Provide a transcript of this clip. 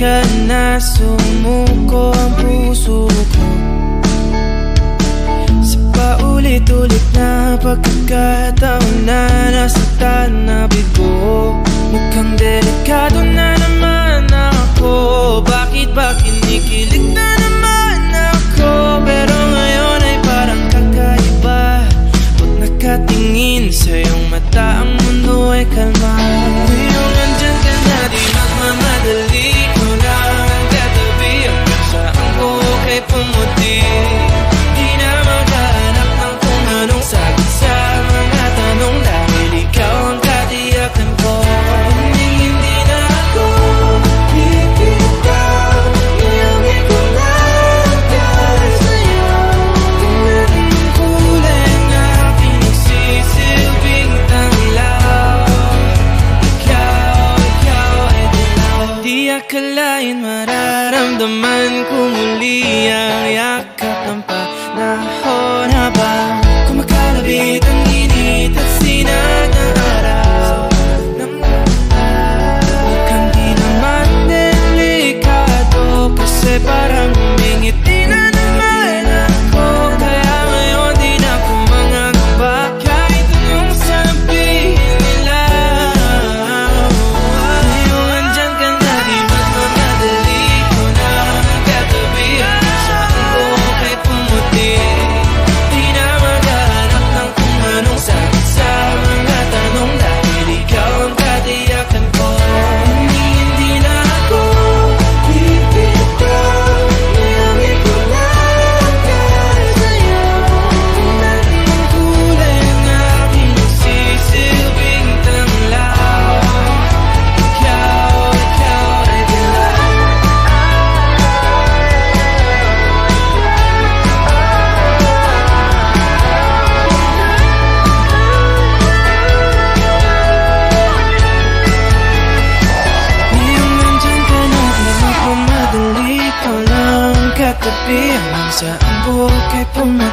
ka na, sumuko ang puso ko sa paulit-ulit na pagkakataon na nasaktan na bigo. Mukhang delikado na naman ako. Bakit ba kinikilig na naman ako? Pero ngayon ay parang kakaiba. Pag nakatingin sa iyong mata, ang mundo ay kalma. Ngayong nandyan ka na, di magmamadali. Ikaw lang ang katabi hanggang sa ang buhok ay pumuti. Di na maghahanap ng kung anong sagot sa mga tanong, dahil ikaw ang katiyakan ko. Hindi na ako bibitaw, iyangi ko lang dahil sa'yo. Tingnan ang kulay na pinagsisilbing tanglaw. Ikaw ay dilaw. Di akalain mararamdaman ko muli ang yakap ng panahon habang kumakalabit ang init at sinag ng araw. Mukhang di naman delikado, kasi parang humingiti na naman ako. Kaya ngayon di na ako mangangamba kahit anong sabihin nila. Ngayon andyan ka na, di magmamadali. Ikaw na ang katabi hanggang sa ang buhok ay pumuti. Di na maghahanap ng kung anong sagot sa mga tanong, dahil ikaw ang katiyakan ko. Hindi na ako bibitaw, iyangi ko lang dahil sa'yo. Tingnan ang kulay ng aking nagsisilbing tanglaw. Ikaw ay dilaw. Ngayong nandyan ka na, di magmamadali. Ikaw lang ang katabi hanggang sa ang buhok ay pumuti.